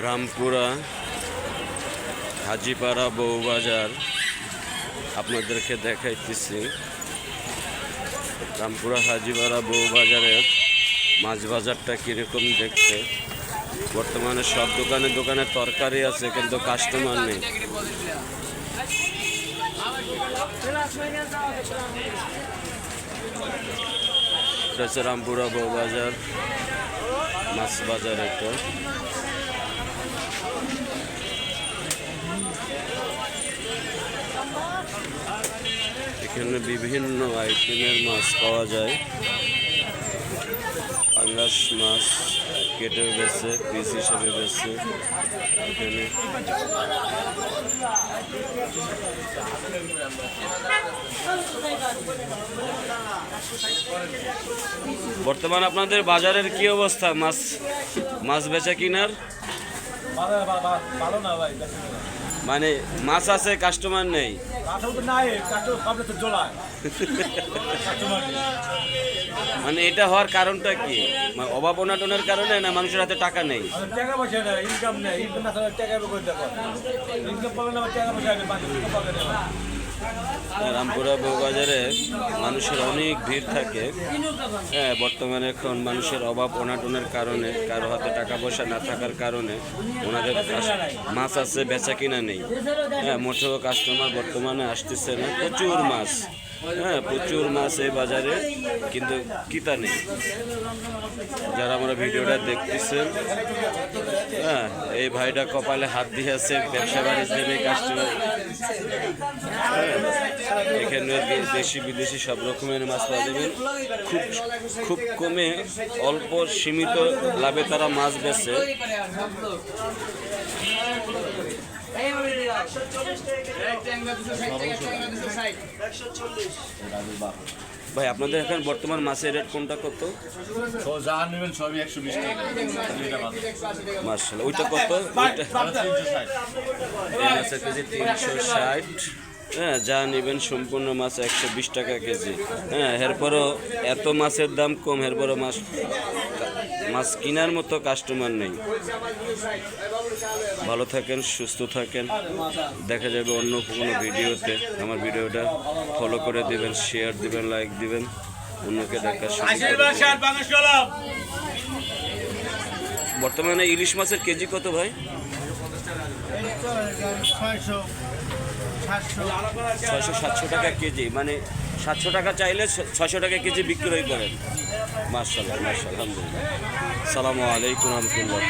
রামপুরা হাজিপাড়া বউবাজার আপনাদেরকে দেখাইতেছি। রামপুরা হাজিপাড়া বউবাজারের মাছ বাজারটা কীরকম দেখতে। বর্তমানে সব দোকানে দোকানে তরকারি আছে, কিন্তু কাস্টমার নেই। এটা হচ্ছে রামপুরা বউবাজার মাছ বাজার। এটা এখানে বিভিন্ন আইটেমের মাছ পাওয়া যায়। পাঙ্গাস মাছ কেটে বেছে, পিস হিসেবে বেছে। এখানে বর্তমান আপনাদের বাজারের কি অবস্থা? মাছ বেচা কিনার মানে মাছ আছে, কাস্টমার নেই। মানে এটা হওয়ার কারণটা কি? অভাব অনাটনের কারণে, না মানুষের হাতে টাকা নেই? রামপুরা বউবাজারে মানুষের অনেক ভিড় থাকে। হ্যাঁ, বর্তমানে এখন মানুষের অভাব অনাটনের কারণে, কারো হাতে টাকা পয়সা না থাকার কারণে ওনাদের মাছ আছে, বেচা কিনা নেই। হ্যাঁ, মোটেও কাস্টমার বর্তমানে আসতেছে না। প্রচুর মাছ, হ্যাঁ প্রচুর মাছ এই বাজারে, কিন্তু কিতা নেই। যারা আমরা ভিডিওটা দেখতেছেন, হ্যাঁ এই ভাইটা কপালে হাত দিয়ে আছে, ব্যবসা বাণিজ্য নেই, কাস্টমার। এখানে দেশি বিদেশি সব রকমের মাছ পাওয়া যাবেন। খুব কমে, অল্প সীমিত লাভে তারা মাছ বেচে। ভাই আপনাদের এখানে বর্তমান মাছের রেট কোনটা কত? মাশাআল্লাহ, ওইটা কত? মাছের কেজি 360। হ্যাঁ, যা নেবেন সম্পূর্ণ মাছ 120 টাকা কেজি। হ্যাঁ, এরপরও এত মাছের দাম কম, এরপরও মাছ কেনার মতো কাস্টমার নেই। ভালো থাকেন, সুস্থ থাকেন। দেখা যাবে অন্য কোনো ভিডিওতে। আমার ভিডিওটা ফলো করে দিবেন, শেয়ার দিবেন, লাইক দিবেন, অন্যকে দেখার সুযোগ। বর্তমানে ইলিশ মাছের কেজি কত ভাই? 600-700 টাকা কেজি। মানে 700 টাকা চাইলে 600 টাকা কেজি বিক্রয় করেন। মাশাআল্লাহ, মাশাআল্লাহ, আলহামদুলিল্লাহ। আসসালামু আলাইকুম রহমতুল্লাহ।